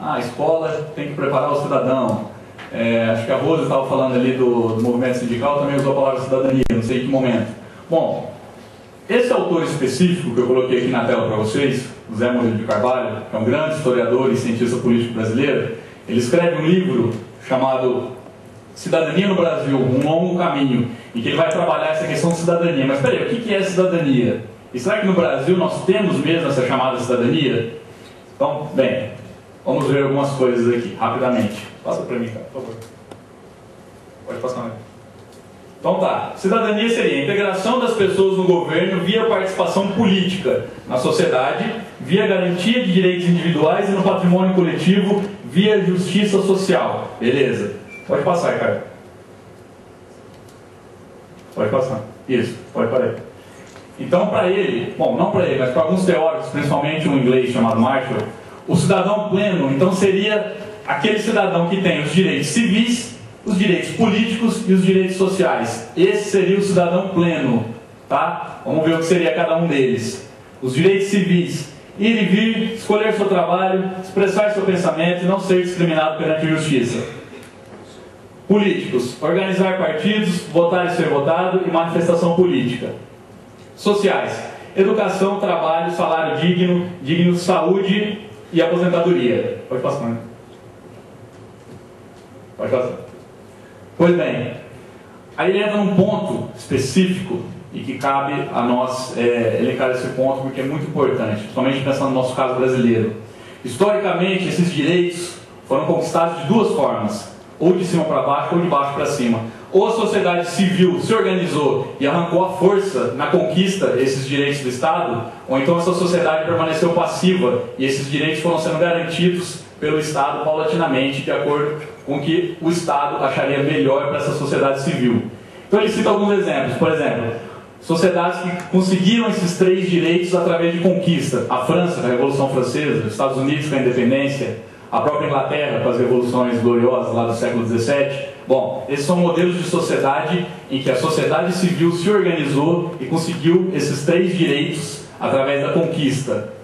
a escola tem que preparar o cidadão. Acho que a Rosa estava falando ali do movimento sindical, também usou a palavra cidadania, não sei em que momento. Bom, esse autor específico que eu coloquei aqui na tela para vocês, o Zé Murilo de Carvalho, que é um grande historiador e cientista político brasileiro, ele escreve um livro chamado Cidadania no Brasil, um longo caminho, em que ele vai trabalhar essa questão de cidadania. Mas peraí, o que é cidadania? E será que no Brasil nós temos mesmo essa chamada cidadania? Então, bem, vamos ver algumas coisas aqui, rapidamente. Passa para mim, cara, por favor. Pode passar, né? Então tá, cidadania seria a integração das pessoas no governo via participação política na sociedade, via garantia de direitos individuais e no patrimônio coletivo, via justiça social. Beleza. Pode passar, cara. Pode passar. Isso, pode parar. Então, para ele, bom, não para ele, mas para alguns teóricos, principalmente um inglês chamado Marshall, o cidadão pleno, então, seria aquele cidadão que tem os direitos civis, os direitos políticos e os direitos sociais. Esse seria o cidadão pleno, tá? Vamos ver o que seria cada um deles. Os direitos civis: ir e vir, escolher seu trabalho, expressar seu pensamento e não ser discriminado perante a justiça. Políticos: organizar partidos, votar e ser votado e manifestação política. Sociais: educação, trabalho, salário digno, saúde e aposentadoria. Pode passar, né? Pode passar. Pois bem, aí ele entra num ponto específico e que cabe a nós elencar esse ponto porque é muito importante, principalmente pensando no nosso caso brasileiro. Historicamente, esses direitos foram conquistados de duas formas: ou de cima para baixo ou de baixo para cima. Ou a sociedade civil se organizou e arrancou a força na conquista desses direitos do Estado, ou então essa sociedade permaneceu passiva e esses direitos foram sendo garantidos pelo Estado paulatinamente, de acordo com o que o Estado acharia melhor para essa sociedade civil. Então ele cita alguns exemplos. Por exemplo, sociedades que conseguiram esses três direitos através de conquista: a França, com a Revolução Francesa, os Estados Unidos com a independência, a própria Inglaterra com as revoluções gloriosas lá do século XVII. Bom, esses são modelos de sociedade em que a sociedade civil se organizou e conseguiu esses três direitos através da conquista.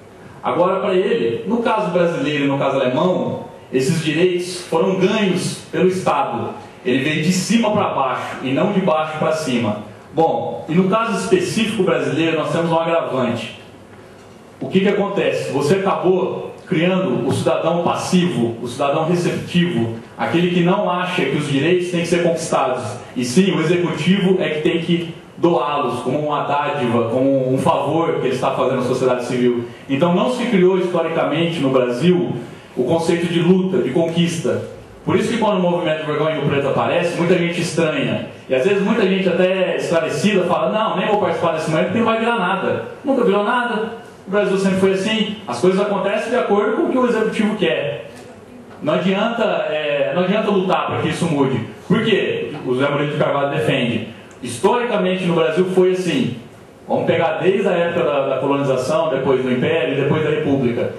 Agora, para ele, no caso brasileiro e no caso alemão, esses direitos foram ganhos pelo Estado. Ele veio de cima para baixo e não de baixo para cima. Bom, e no caso específico brasileiro, nós temos um agravante. O que acontece? Você acabou criando o cidadão passivo, o cidadão receptivo, aquele que não acha que os direitos têm que ser conquistados, e sim, o executivo é que tem que doá-los como uma dádiva, como um favor que ele está fazendo à sociedade civil. Então não se criou historicamente no Brasil o conceito de luta, de conquista. Por isso que quando o movimento Vergonha Rio Preto aparece, muita gente estranha. E às vezes muita gente até esclarecida fala: não, nem vou participar desse momento porque não vai virar nada. Nunca virou nada. O Brasil sempre foi assim. As coisas acontecem de acordo com o que o executivo quer. Não adianta lutar para que isso mude. Por quê? O Zé Murilo de Carvalho defende. Historicamente no Brasil foi assim. Vamos pegar desde a época da colonização, depois do Império e depois da República.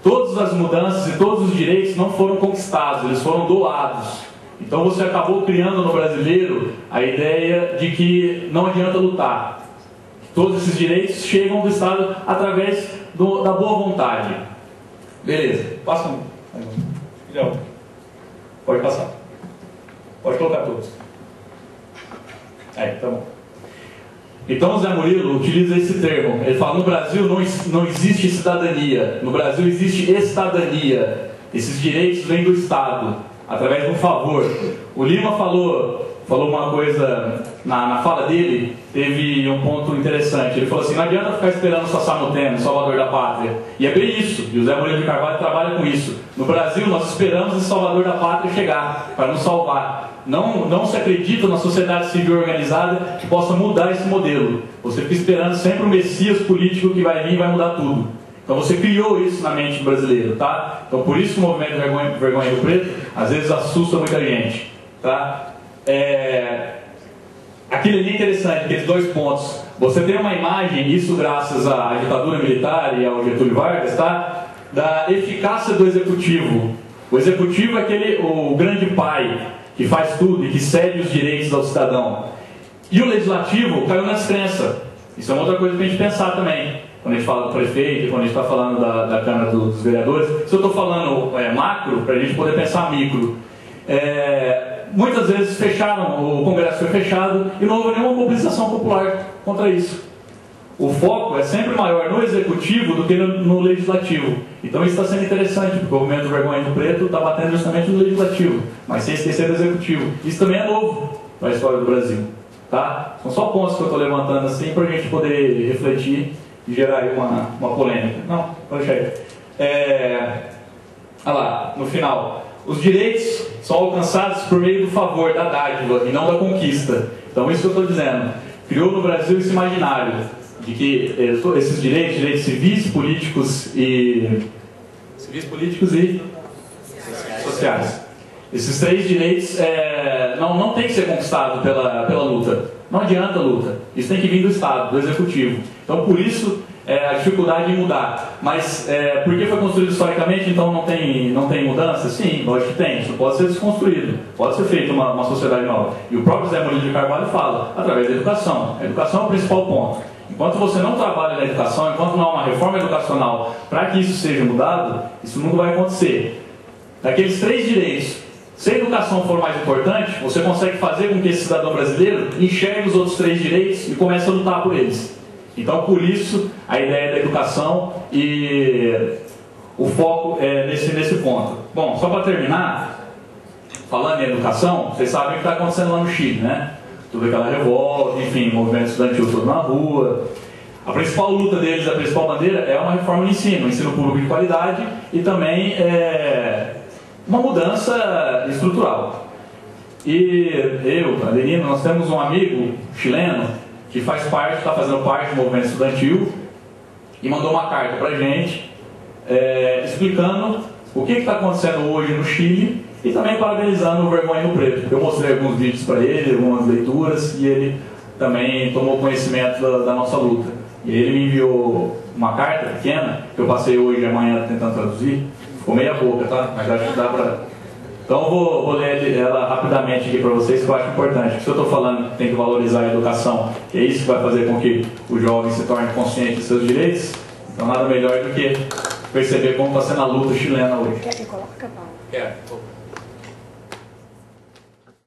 Todas as mudanças e todos os direitos não foram conquistados, eles foram doados. Então você acabou criando no brasileiro a ideia de que não adianta lutar. Todos esses direitos chegam do Estado através da boa vontade. Beleza, passa um. Pode passar. Pode colocar todos. Tá bom. Então o Zé Murilo utiliza esse termo. Ele fala: no Brasil não existe cidadania. No Brasil existe estadania. Esses direitos vêm do Estado, através de um favor. O Lima falou uma coisa na fala dele, teve um ponto interessante. Ele falou assim: não adianta ficar esperando o Sassá Mutema, Salvador da Pátria. E é bem isso, e o Zé Murilo de Carvalho trabalha com isso. No Brasil nós esperamos o Salvador da Pátria chegar para nos salvar. Não se acredita na sociedade civil organizada que possa mudar esse modelo. Você fica esperando sempre um messias político que vai vir e vai mudar tudo. Então você criou isso na mente do brasileiro, tá? Então por isso que o movimento Vergonha Rio Preto às vezes assusta muita gente, tá? Aquilo ali é interessante, aqueles dois pontos. Você tem uma imagem, isso graças à ditadura militar e ao Getúlio Vargas, tá? Da eficácia do executivo. O executivo é o grande pai que faz tudo e que cede os direitos ao cidadão. E o legislativo caiu na descrença. Isso é uma outra coisa para a gente pensar também. quando a gente fala do prefeito, quando a gente está falando da Câmara dos Vereadores. Se eu estou falando macro, para a gente poder pensar micro, muitas vezes fecharam, o Congresso foi fechado e não houve nenhuma mobilização popular contra isso. O foco é sempre maior no Executivo do que no Legislativo. Então isso está sendo interessante, porque o movimento do Vergonha do Preto está batendo justamente no Legislativo, mas sem esquecer do Executivo. Isso também é novo na história do Brasil. Tá? São só pontos que eu estou levantando assim para a gente poder refletir e gerar aí uma polêmica. Não, pode deixar aí. Olha lá, no final. Os direitos são alcançados por meio do favor, da dádiva, e não da conquista. Então isso que eu estou dizendo. Criou no Brasil esse imaginário de que esses direitos civis, políticos e sociais. Esses três direitos não tem que ser conquistado pela luta. Não adianta a luta. Isso tem que vir do Estado, do Executivo. Então, por isso, a dificuldade em mudar. Mas, por que foi construído historicamente, então não tem mudança? Sim, lógico que tem. Isso pode ser desconstruído. Pode ser feita uma sociedade nova. E o próprio Zé Murilo de Carvalho fala, através da educação. A educação é o principal ponto. Enquanto você não trabalha na educação, enquanto não há uma reforma educacional para que isso seja mudado, isso nunca vai acontecer. Daqueles três direitos, se a educação for mais importante, você consegue fazer com que esse cidadão brasileiro enxergue os outros três direitos e comece a lutar por eles. Então, por isso, a ideia da educação e o foco é nesse ponto. Bom, só para terminar, falando em educação, vocês sabem o que está acontecendo lá no Chile, né? Toda aquela revolta, enfim, movimento estudantil todo na rua. A principal luta deles, a principal bandeira, é uma reforma no ensino público de qualidade e também uma mudança estrutural. E eu, Adelino, nós temos um amigo chileno que está fazendo parte do movimento estudantil e mandou uma carta para a gente explicando o que está acontecendo hoje no Chile e também parabenizando o Vergonha no Preto. Eu mostrei alguns vídeos para ele, algumas leituras, e ele também tomou conhecimento da nossa luta. E ele me enviou uma carta pequena, que eu passei hoje e amanhã tentando traduzir. Ficou meia boca, tá? Mas acho que dá para... Então eu vou ler ela rapidamente aqui para vocês, que eu acho importante. Se eu estou falando que tem que valorizar a educação, que é isso que vai fazer com que o jovem se torne consciente dos seus direitos, então nada melhor do que perceber como está sendo a luta chilena hoje. Quer que coloque, Paulo? Quero.